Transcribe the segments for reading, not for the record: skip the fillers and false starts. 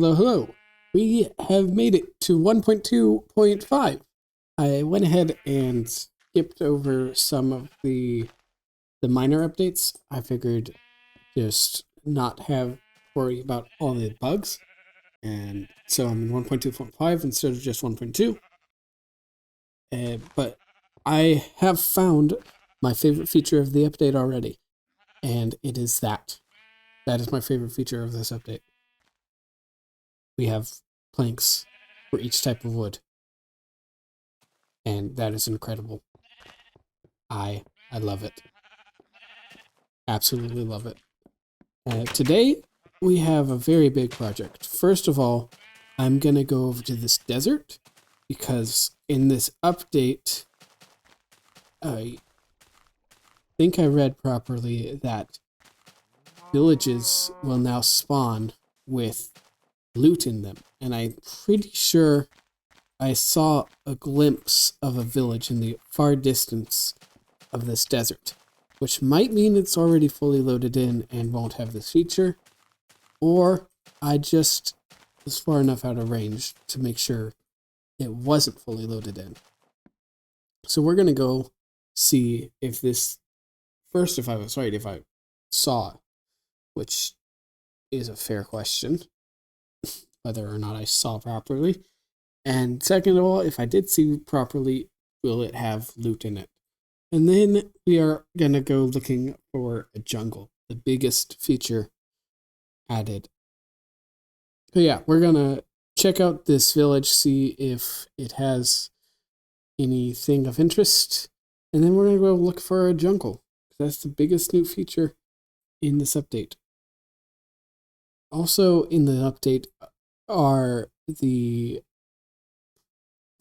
Hello, hello. We have made it to 1.2.5. I went ahead and skipped over some of the minor updates. I figured just not have worry about all the bugs. And so I'm in 1.2.5 instead of just 1.2. But I have found my favorite feature of the update already. And it is that. That is my favorite feature of this update. We have planks for each type of wood. And that is incredible. I love it. Absolutely love it. Today, we have a very big project. First of all, I'm going to go over to this desert because in this update, I think I read properly that villages will now spawn with loot in them. And I'm pretty sure I saw a glimpse of a village in the far distance of this desert, which might mean it's already fully loaded in and won't have this feature, or I just was far enough out of range to make sure it wasn't fully loaded in. So we're going to go see if this, first, if I was right, if I saw, which is a fair question, whether or not I saw properly. And second of all, if I did see properly, will it have loot in it? And then we are going to go looking for a jungle, the biggest feature added. So yeah, we're going to check out this village, see if it has anything of interest. And then we're going to go look for a jungle. That's the biggest new feature in this update. Also in the update are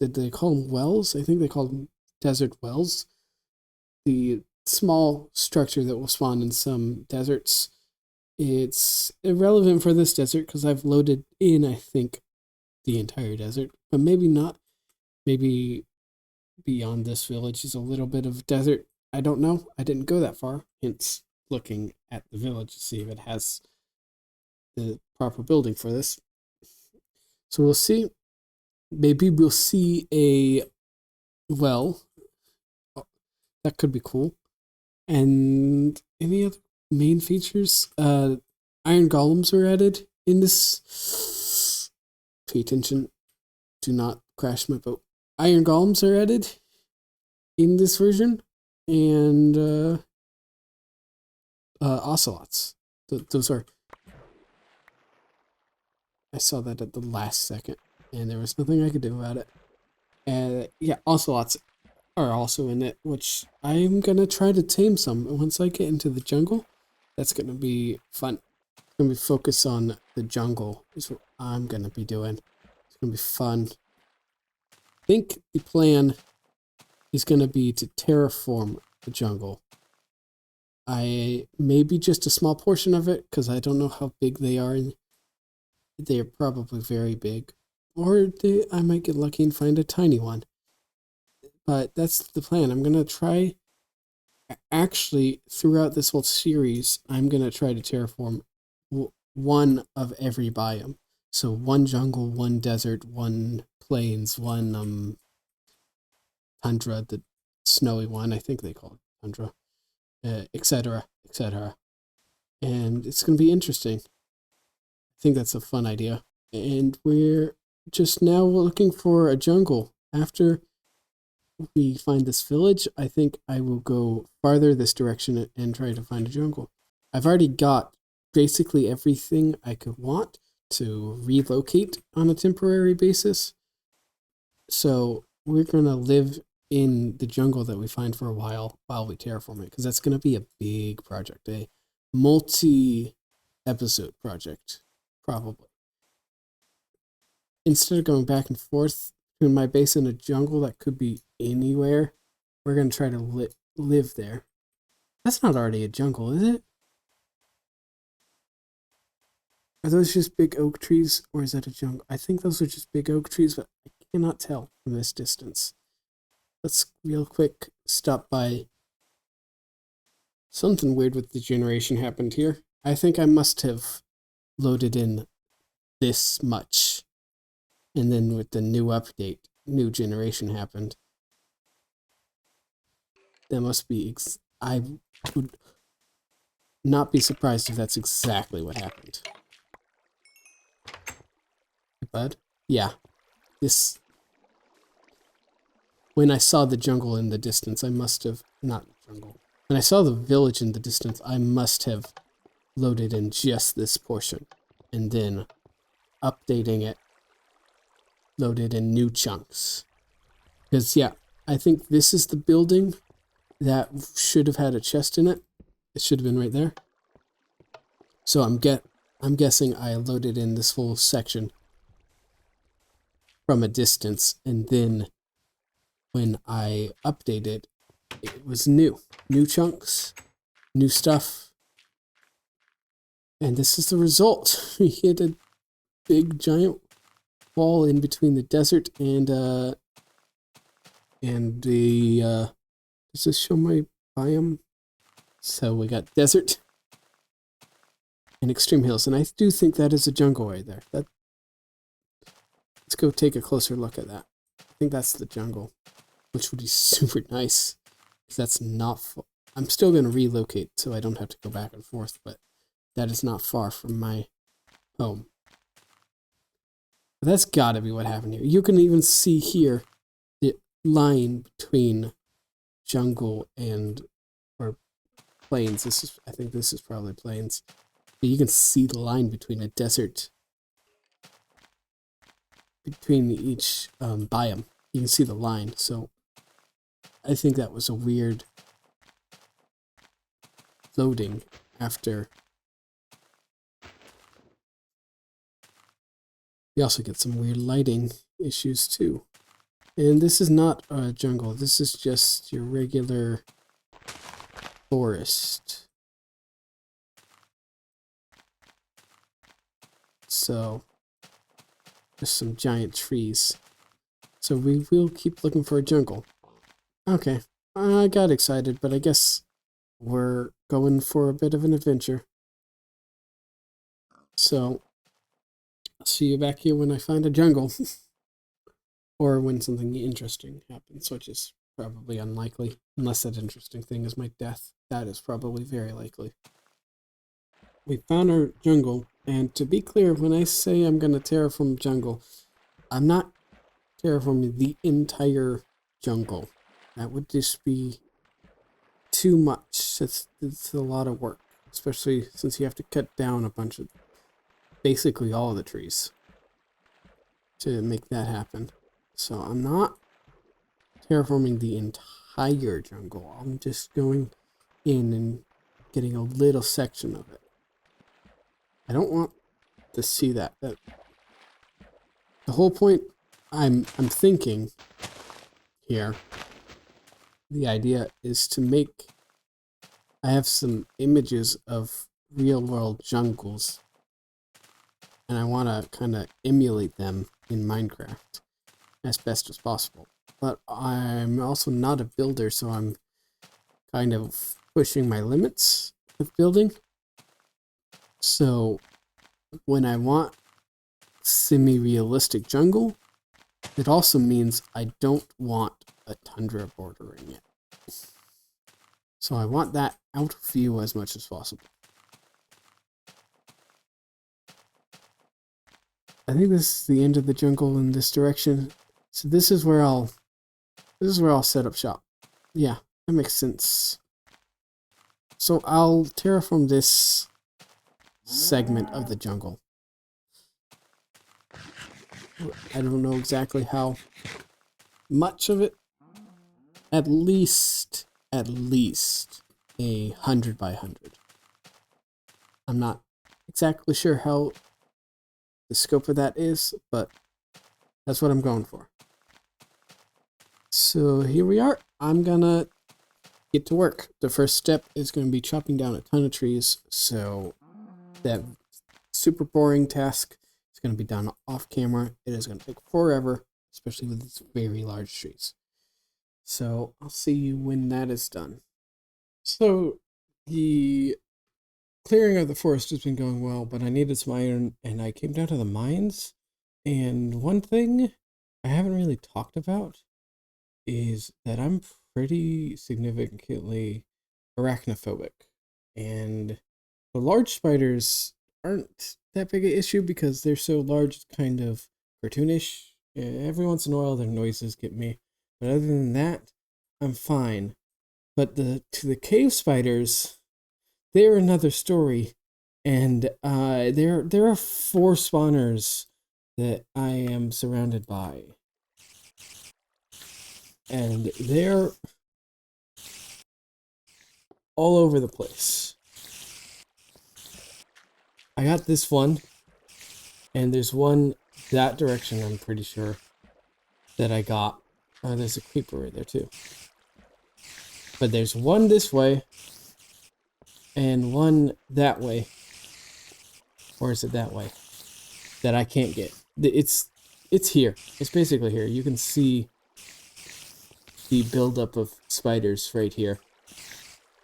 did they call them wells? I think they call them desert wells. The small structure that will spawn in some deserts. It's irrelevant for this desert because I've loaded in, I think, the entire desert, but maybe not. Maybe beyond this village is a little bit of desert. I don't know. I didn't go that far, hence looking at the village to see if it has the proper building for this. So we'll see. Maybe we'll see a well. That could be cool. And any other main features? Iron golems are added in this. Pay attention. Do not crash my boat. Iron golems are added in this version. And ocelots. Those are... I saw that at the last second. And there was nothing I could do about it. Yeah, ocelots are also in it, which I'm going to try to tame some. Once I get into the jungle, that's going to be fun. It's going to be focused on the jungle is what I'm going to be doing. It's going to be fun. I think the plan is going to be to terraform the jungle. Maybe just a small portion of it, because I don't know how big they are. They are probably very big. Or I might get lucky and find a tiny one. But that's the plan. I'm going to try, actually, throughout this whole series, I'm going to try to terraform one of every biome. So one jungle, one desert, one plains, one tundra, the snowy one, I think they call it tundra, etc., etc. And it's going to be interesting. I think that's a fun idea. And we're just now looking for a jungle. After we find this village, I think I will go farther this direction and try to find a jungle. I've already got basically everything I could want to relocate on a temporary basis. So we're going to live in the jungle that we find for a while we terraform it, because that's going to be a big project, a multi-episode project, probably. Instead of going back and forth between my base and a jungle that could be anywhere, we're going to try to live there. That's not already a jungle, is it? Are those just big oak trees, or is that a jungle? I think those are just big oak trees, but I cannot tell from this distance. Let's real quick stop by. Something weird with the generation happened here. I think I must have loaded in this much. And then with the new update, new generation happened. That must be, I would not be surprised if that's exactly what happened. Bud? Yeah. This, when I saw the jungle in the distance, I must have, not jungle. When I saw the village in the distance, I must have loaded in just this portion. And then updating it, loaded in new chunks. Because, yeah, I think this is the building that should have had a chest in it. It should have been right there. So I'm guessing I loaded in this whole section from a distance, and then when I updated, it was new chunks, new stuff, and this is the result. We hit a big giant wall in between the desert and the does this show my biome? So we got desert and extreme hills, and I do think that is a jungle right there. Let's go take a closer look at that. I think that's the jungle, which would be super nice, because that's not I'm still going to relocate so I don't have to go back and forth, but that is not far from my home. But that's got to be what happened here. You can even see here the line between jungle and or plains. I think this is probably plains. But you can see the line between a desert, between each biome. You can see the line. So I think that was a weird loading after. You also get some weird lighting issues too. And this is not a jungle. This is just your regular forest. So, just some giant trees. So we will keep looking for a jungle. Okay, I got excited, but I guess we're going for a bit of an adventure. So, I'll see you back here when I find a jungle. Or when something interesting happens, which is probably unlikely. Unless that interesting thing is my death. That is probably very likely. We found our jungle, and to be clear, when I say I'm going to terraform jungle, I'm not terraforming the entire jungle. That would just be too much. It's a lot of work, especially since you have to cut down a bunch of, basically all of the trees to make that happen. So I'm not terraforming the entire jungle. I'm just going in and getting a little section of it. I don't want to see that. The whole point I'm thinking here, the idea is to make, I have some images of real world jungles, and I want to kind of emulate them in Minecraft as best as possible. But I'm also not a builder, so I'm kind of pushing my limits with building. So when I want semi-realistic jungle, it also means I don't want a tundra bordering it. So I want that out of view as much as possible. I think this is the end of the jungle in this direction. So this is where I'll set up shop. Yeah, that makes sense. So I'll terraform this segment of the jungle. I don't know exactly how much of it. At least 100 by 100. I'm not exactly sure how the scope of that is, but that's what I'm going for. So here we are. I'm gonna get to work. The first step is going to be chopping down a ton of trees, so that super boring task is going to be done off camera. It is going to take forever, especially with these very large trees. So I'll see you when that is done. So the clearing of the forest has been going well, but I needed some iron, and I came down to the mines. And one thing I haven't really talked about is that I'm pretty significantly arachnophobic. And the large spiders aren't that big an issue because they're so large, it's kind of cartoonish. Every once in a while, their noises get me. But other than that, I'm fine. But the cave spiders, they're another story. And there are 4 spawners that I am surrounded by. And they're all over the place. I got this one, and there's one that direction, I'm pretty sure, that I got. There's a creeper right there, too. But there's one this way, and one that way. Or is it that way? That I can't get. It's here. It's basically here. You can see the buildup of spiders right here.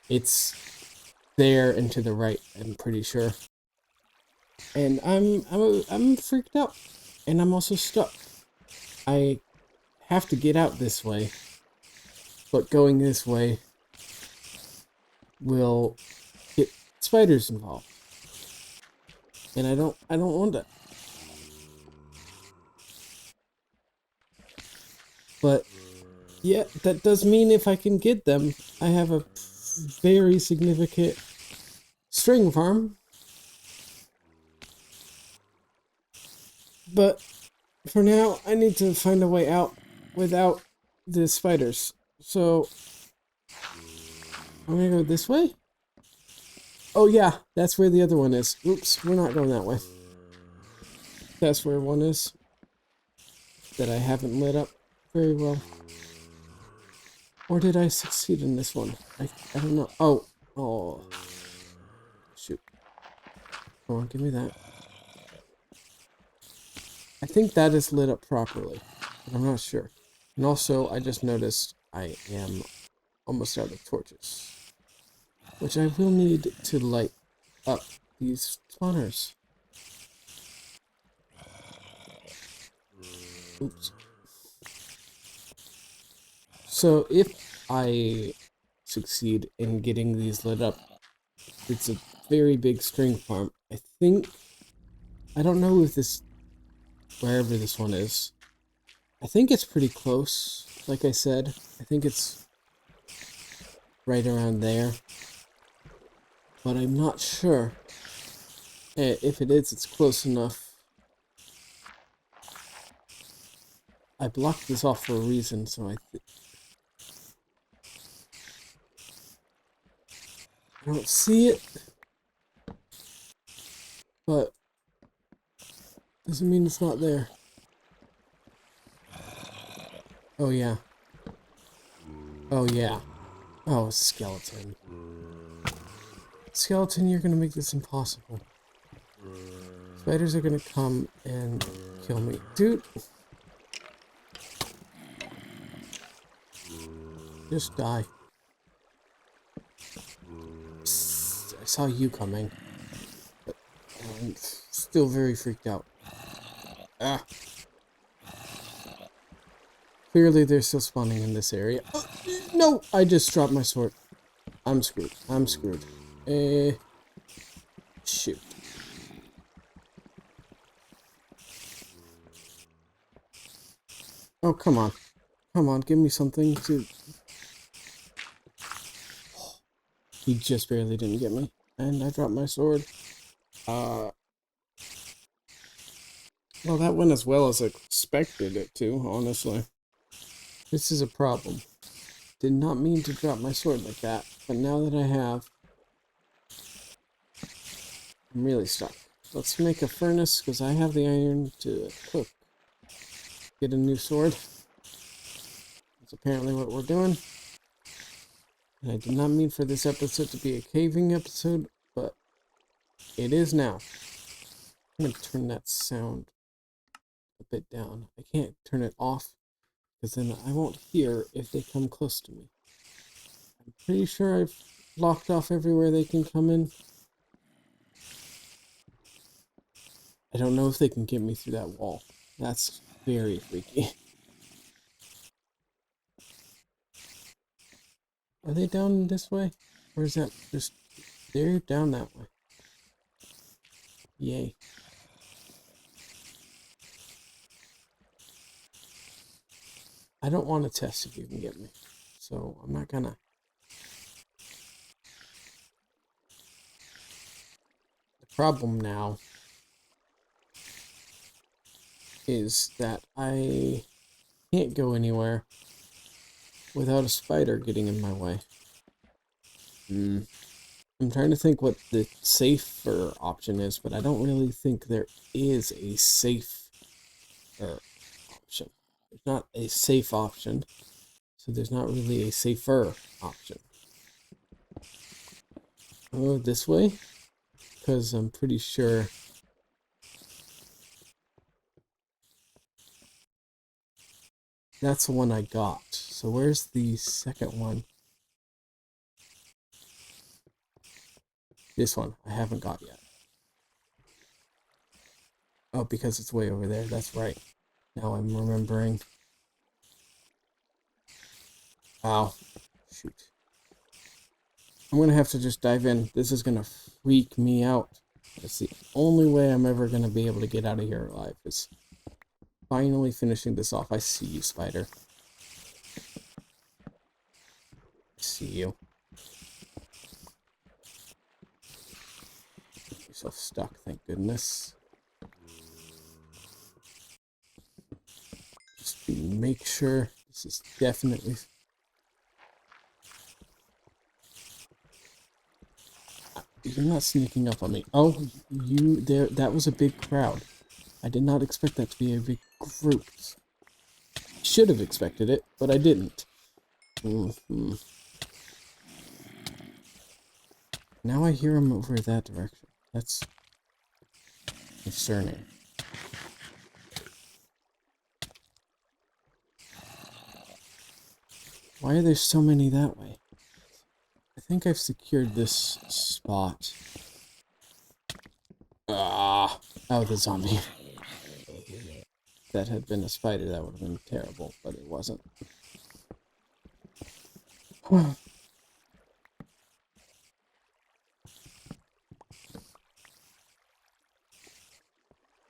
It's there and to the right, I'm pretty sure. And I'm freaked out. And I'm also stuck. I have to get out this way. But going this way will get spiders involved. And I don't want that. But yeah, that does mean if I can get them, I have a very significant string farm. But for now, I need to find a way out without the spiders. So I'm gonna go this way. Oh yeah, that's where the other one is. Oops, we're not going that way. That's where one is that I haven't lit up very well. Or did I succeed in this one? I don't know. Oh. Shoot. Come on, give me that. I think that is lit up properly, but I'm not sure. And also, I just noticed I am almost out of torches, which I will need to light up these spawners. Oops. So if I succeed in getting these lit up, it's a very big string farm. I think, I don't know if this, wherever this one is, I think it's pretty close. Like I said, I think it's right around there, but I'm not sure. If it is, it's close enough. I blocked this off for a reason, so I don't see it, but doesn't mean it's not there. Oh yeah. Oh yeah. Oh, skeleton. Skeleton, you're gonna make this impossible. Spiders are gonna come and kill me. Dude! Just die. Psst, I saw you coming. But I'm still very freaked out. Ah! Clearly they're still spawning in this area. Oh, no! I just dropped my sword. I'm screwed. I'm screwed. Shoot. Oh, come on. Come on, give me something to... He just barely didn't get me. And I dropped my sword. Well, that went as well as I expected it to, honestly. This is a problem. Did not mean to drop my sword like that, but now that I have, I'm really stuck. Let's make a furnace, because I have the iron to cook. Get a new sword. That's apparently what we're doing. And I did not mean for this episode to be a caving episode, but it is now. I'm going to turn that sound a bit down. I can't turn it off, because then I won't hear if they come close to me. I'm pretty sure I've blocked off everywhere they can come in. I don't know if they can get me through that wall. That's very freaky. Are they down this way? Or is that just... They're down that way. Yay. I don't want to test if you can get me. So I'm not gonna. The problem now is that I can't go anywhere without a spider getting in my way. I'm trying to think what the safer option is, but I don't really think there is a safe option. There's not a safe option, so there's not really a safer option. Oh, this way? Because I'm pretty sure... That's the one I got. So where's the second one? This one I haven't got yet. Oh, because it's way over there. That's right. Now I'm remembering. Wow. Shoot. I'm going to have to just dive in. This is going to freak me out. That's the only way I'm ever going to be able to get out of here alive, is finally finishing this off. I see you, spider. I see you. Get yourself stuck, thank goodness. Just to make sure this is definitely... You're not sneaking up on me. Oh, you there. That was a big crowd. I did not expect that to be a big group. Should have expected it, but I didn't. Now I hear him over that direction. That's concerning. Why are there so many that way? I think I've secured this spot. Ah! Oh, the zombie. If that had been a spider, that would have been terrible, but it wasn't.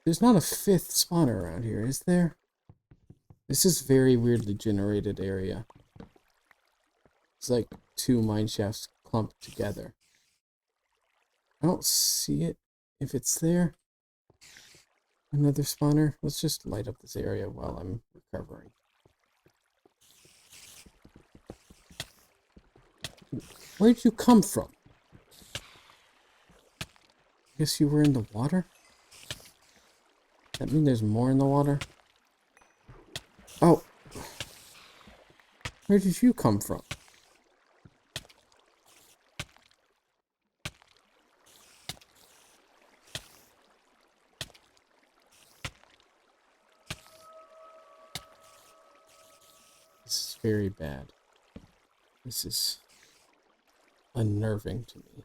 There's not a fifth spawner around here, is there? This is very weirdly generated area. It's like two mine shafts clumped together. I don't see it. If it's there. Another spawner. Let's just light up this area while I'm recovering. Where'd you come from? I guess you were in the water? That mean there's more in the water? Oh. Where did you come from? This is very bad. This is unnerving to me.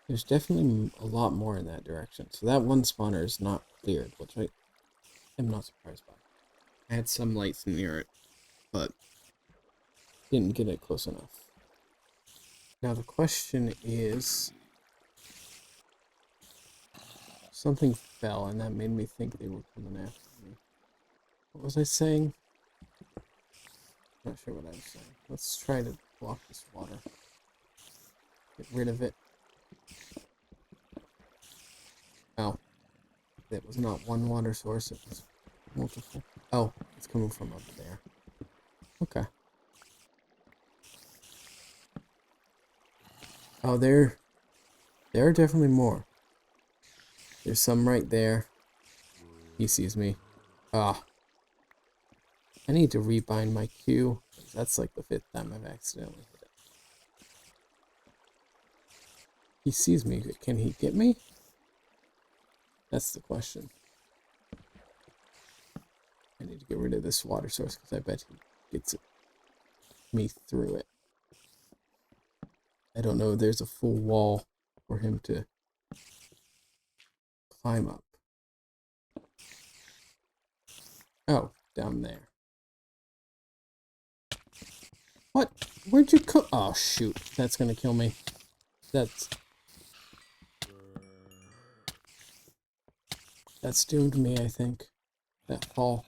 There's definitely a lot more in that direction. So that one spawner is not cleared, which I am not surprised by. I had some lights near it, but didn't get it close enough. Now the question is... Something fell, and that made me think they were coming after me. What was I saying? Not sure what I was saying. Let's try to block this water. Get rid of it. Oh. It was not one water source, it was multiple. Oh, it's coming from up there. Okay. Oh, there are definitely more. There's some right there. He sees me. Ah. I need to rebind my queue. That's like the 5th time I've accidentally hit it. He sees me. Can he get me? That's the question. I need to get rid of this water source because I bet he gets me through it. I don't know. There's a full wall for him to climb up? Oh, down there. What? Where'd you go? Oh, shoot. That's gonna kill me. That's doomed me, I think. That fall.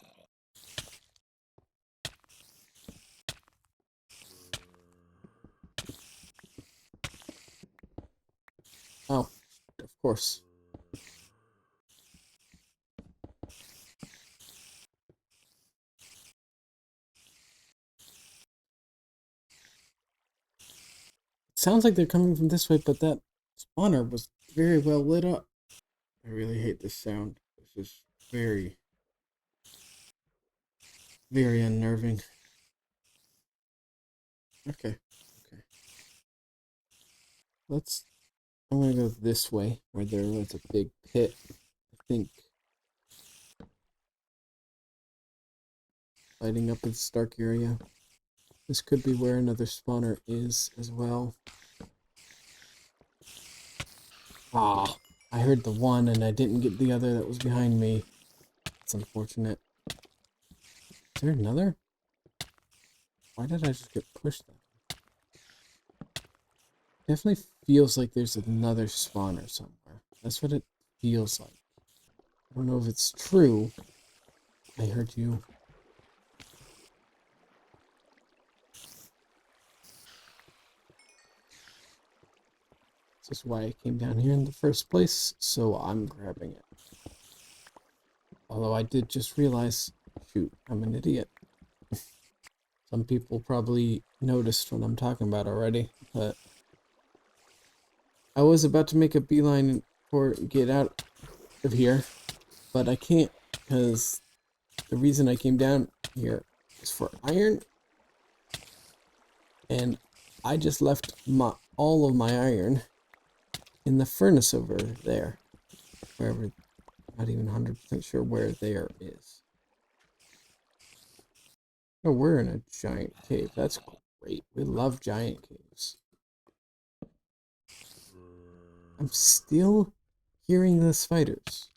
Oh, of course. Sounds like they're coming from this way, but that spawner was very well lit up. I really hate this sound. This is very, very unnerving. Okay. I'm gonna go this way, where there was a big pit, I think. Lighting up in this dark area. This could be where another spawner is as well. Ah, I heard the one and I didn't get the other that was behind me. It's unfortunate. Is there another? Why did I just get pushed that? Definitely feels like there's another spawner somewhere. That's what it feels like. I don't know if it's true. I heard you. This is why I came down here in the first place, so I'm grabbing it. Although I did just realize, shoot, I'm an idiot. Some people probably noticed what I'm talking about already, but I was about to make a beeline for get out of here, but I can't because the reason I came down here is for iron, and I just left all of my iron in the furnace over there, wherever. Not even 100% sure where there is. Oh, we're in a giant cave. That's great. We love giant caves. I'm still hearing the spiders.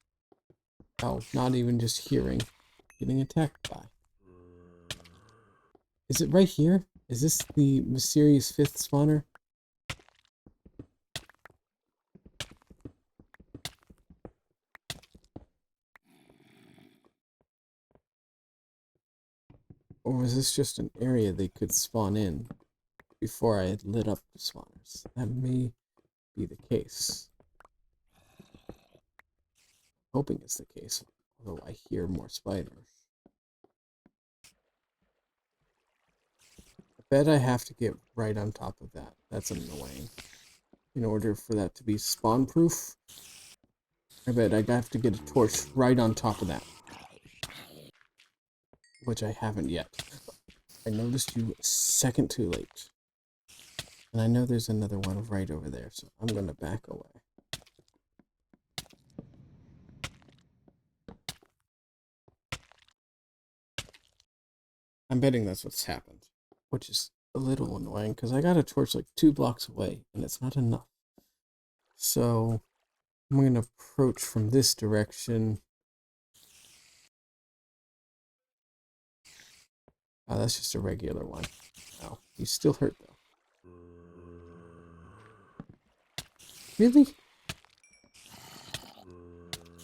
Oh, not even just hearing. Getting attacked by. Is it right here? Is this the mysterious fifth spawner? Or was this just an area they could spawn in before I had lit up the spawners? That may be the case. Hoping it's the case, although I hear more spiders. I bet I have to get right on top of that. That's annoying. In order for that to be spawn proof, I bet I have to get a torch right on top of that. Which I haven't yet. I noticed you a second too late. And I know there's another one right over there, so I'm going to back away. I'm betting that's what's happened. Which is a little annoying, because I got a torch like 2 blocks away, and it's not enough. So, I'm going to approach from this direction. Oh, that's just a regular one. Oh, he's still hurt, though. Really?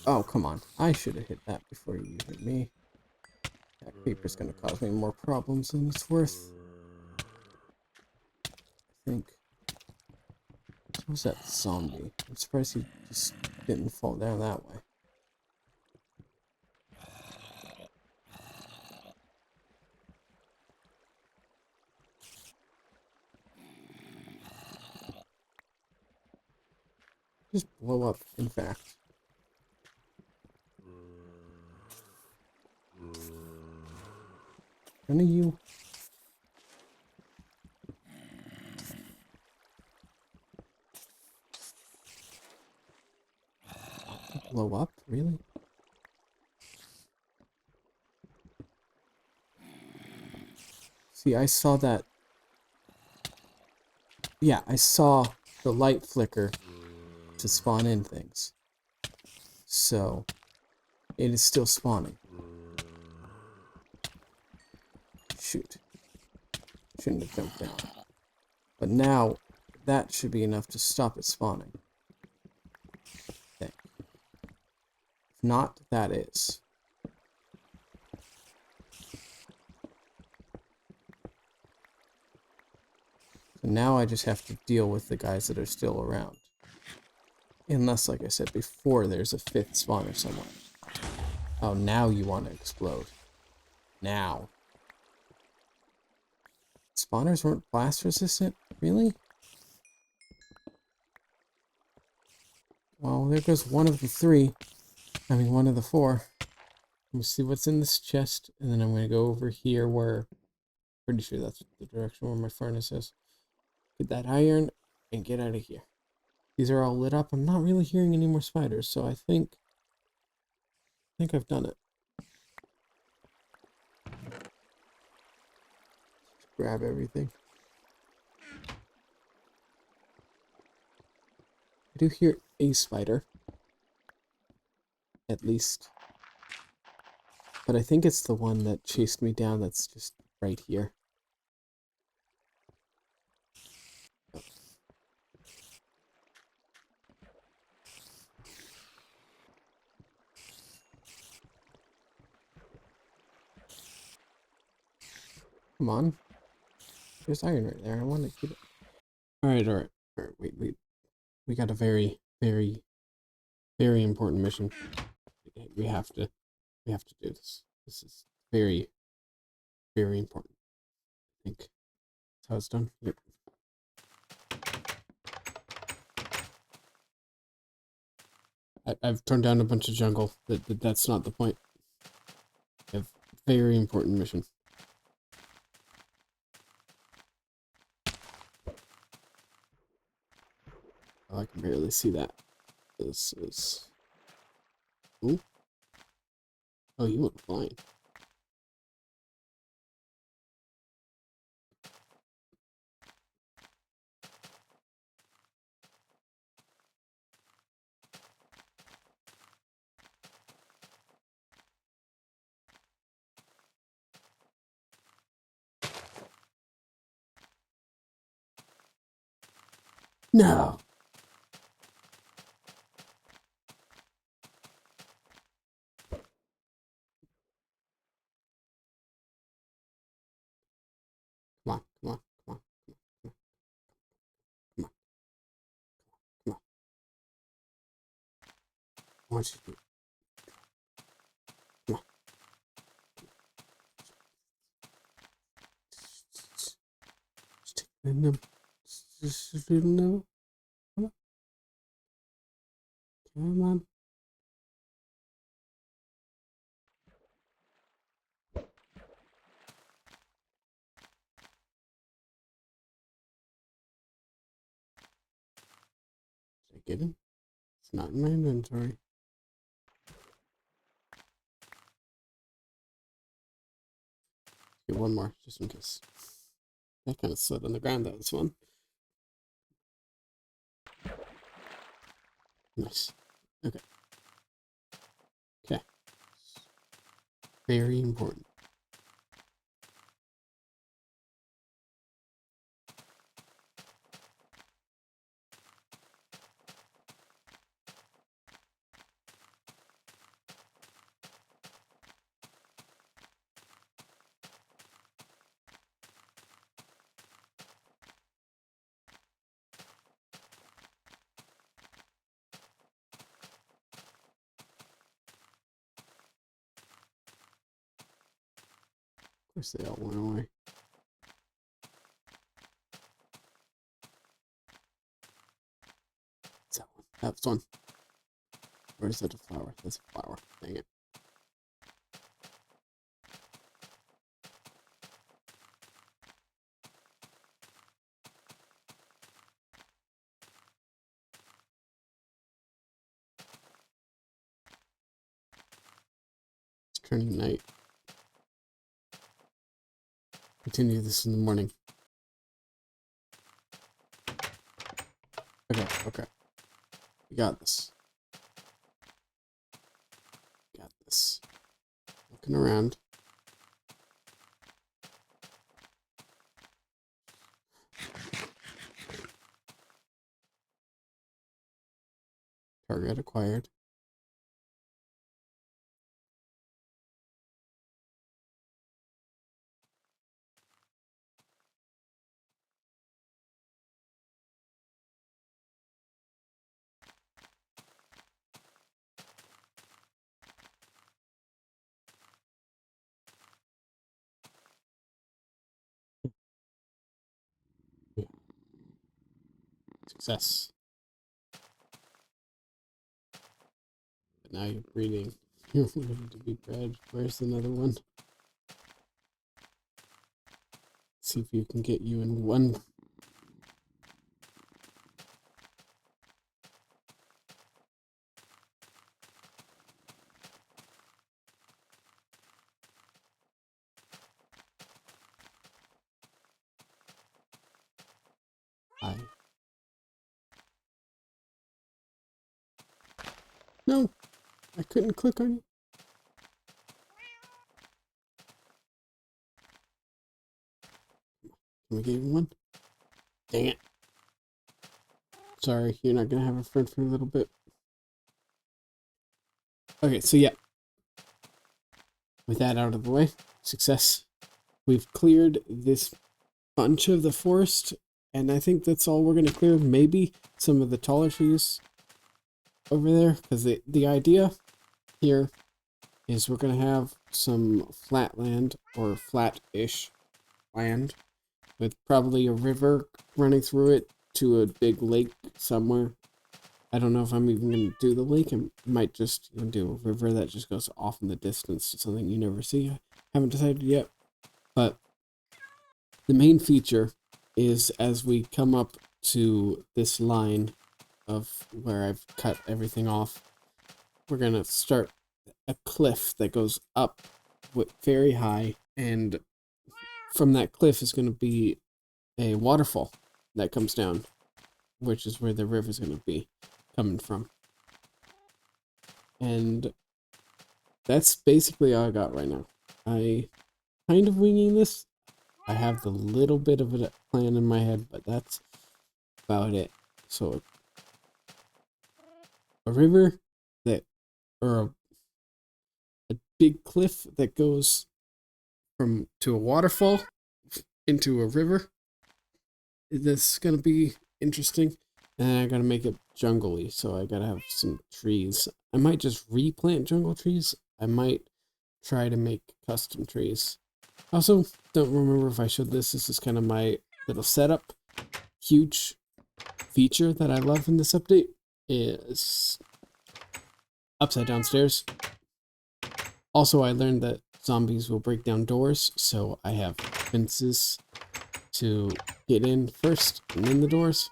Oh, come on. I should have hit that before you hit me. That creeper's gonna cause me more problems than it's worth. I think. What was that zombie? I'm surprised he just didn't fall down that way. Just blow up, in fact. None of you. Blow up? Really? See, I saw that. Yeah, I saw the light flicker to spawn in things. So it is still spawning. Shoot. Shouldn't have jumped down. But now, that should be enough to stop it spawning. Okay. If not, that is. So now I just have to deal with the guys that are still around. Unless, like I said before, there's a 5th spawner somewhere. Oh, now you want to explode. Now. Spawners weren't blast resistant? Really? Well, there goes one of the 3. I mean, one of the 4. Let me see what's in this chest, and then I'm going to go over here where... Pretty sure that's the direction where my furnace is. Get that iron, and get out of here. These are all lit up. I'm not really hearing any more spiders, so I think I've done it. Just grab everything. I do hear a spider. At least. But I think it's the one that chased me down that's just right here. Come on. There's iron right there. I want to keep it. Alright. Wait. We got a very, very, very important mission. We have to do this. This is very, very important. I think that's how it's done. Yep. I've turned down a bunch of jungle. That's not the point. I have a very important mission. Oh, I can barely see that. This is... Ooh. Oh, you went flying. No! Come on. I want you to... Come on. Just take them. Just do them. Come on. Did I get him? It's not in my inventory. Get one more, just in case. That kind of slid on the ground, that was fun. Nice. Okay. Very important. Of course they all went away. It's that one. That's one. Or is that a flower? That's a flower. Dang it. It's turning night. Continue this in the morning. Okay. We got this. looking around. Target acquired. Success. But now you're breeding. You're ready to be bred. Where's another one? See if you can get you in one. Hi. No, I couldn't click on it. Can we get you one? Dang it. Sorry, you're not gonna have a friend for a little bit. Okay, so yeah. With that out of the way, success. We've cleared this bunch of the forest, and I think that's all we're gonna clear. Maybe some of the taller trees over there, because the idea here is we're gonna have some flat land, or flat-ish land, with probably a river running through it to a big lake somewhere. I don't know if I'm even going to do the lake. I might just do a river that just goes off in the distance to something you never see. I haven't decided yet. But the main feature is as we come up to this line of where I've cut everything off, we're going to start a cliff that goes up very high. And from that cliff is going to be a waterfall that comes down, which is where the river is going to be coming from. And that's basically all I got right now. I kind of winging this. I have the little bit of a plan in my head, but that's about it. So a river that, or a big cliff that goes from to a waterfall into a river. This is gonna be interesting. And I gotta make it jungly, so I gotta have some trees. I might just replant jungle trees. I might try to make custom trees. Also, don't remember if I showed this. This is kind of my little setup. Huge feature that I love in this update is upside down stairs. Also, I learned that zombies will break down doors, so I have fences to get in first and then the doors.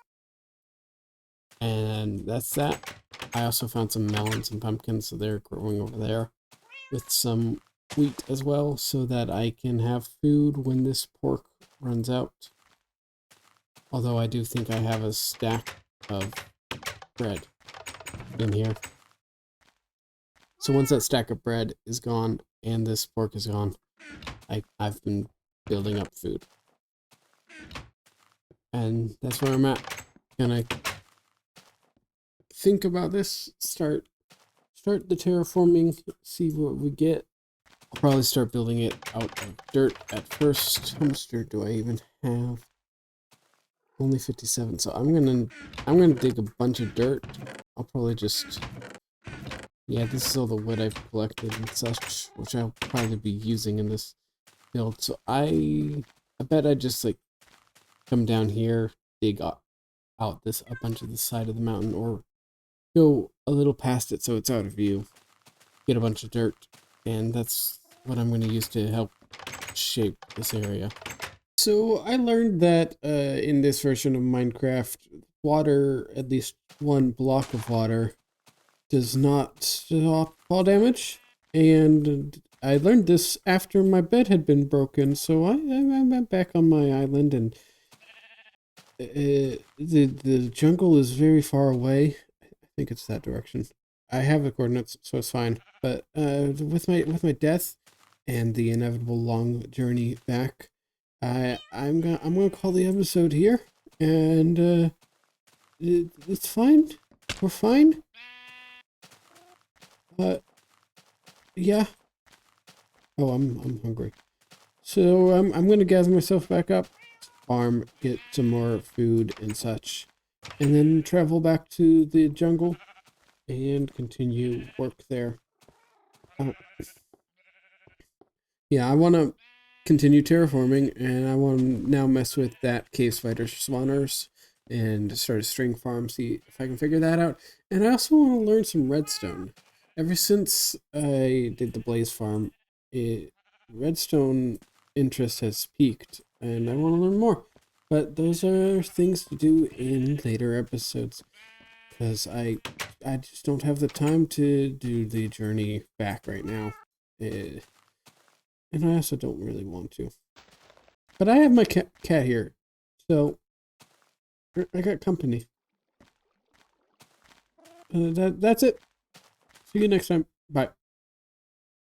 And that's that. I also found some melons and pumpkins, so they're growing over there, with some wheat as well, so that I can have food when this pork runs out. Although I do think I have a stack of bread in here. So once that stack of bread is gone and this pork is gone, I've been building up food. And that's where I'm at. Gonna think about this, start the terraforming, see what we get. I'll probably start building it out of dirt at first. How much dirt do I even have? Only 57. So I'm gonna dig a bunch of dirt. I'll probably just, yeah, this is all the wood I've collected and such, which I'll probably be using in this build. So I bet I just like come down here, dig out a bunch of the side of the mountain, or go a little past it so it's out of view. Get a bunch of dirt, and that's what I'm going to use to help shape this area. So I learned that in this version of Minecraft, water, at least one block of water, does not stop fall damage. And I learned this after my bed had been broken, so I went back on my island, and the jungle is very far away. I think it's that direction. I have the coordinates, so it's fine. But with my death, and the inevitable long journey back, I'm gonna call the episode here, and it's fine. We're fine. Yeah. Oh, I'm hungry. So I'm gonna gather myself back up, farm, get some more food and such, and then travel back to the jungle and continue work there. Oh, yeah, I want to continue terraforming, and I want to now mess with that cave spider spawners and start a string farm, see if I can figure that out. And I also want to learn some redstone. Ever since I did the blaze farm, redstone interest has peaked, and I want to learn more. But those are things to do in later episodes, because I just don't have the time to do the journey back right now. Uh, and I also don't really want to. But I have my cat here, so I got company. That's it. See you next time. Bye.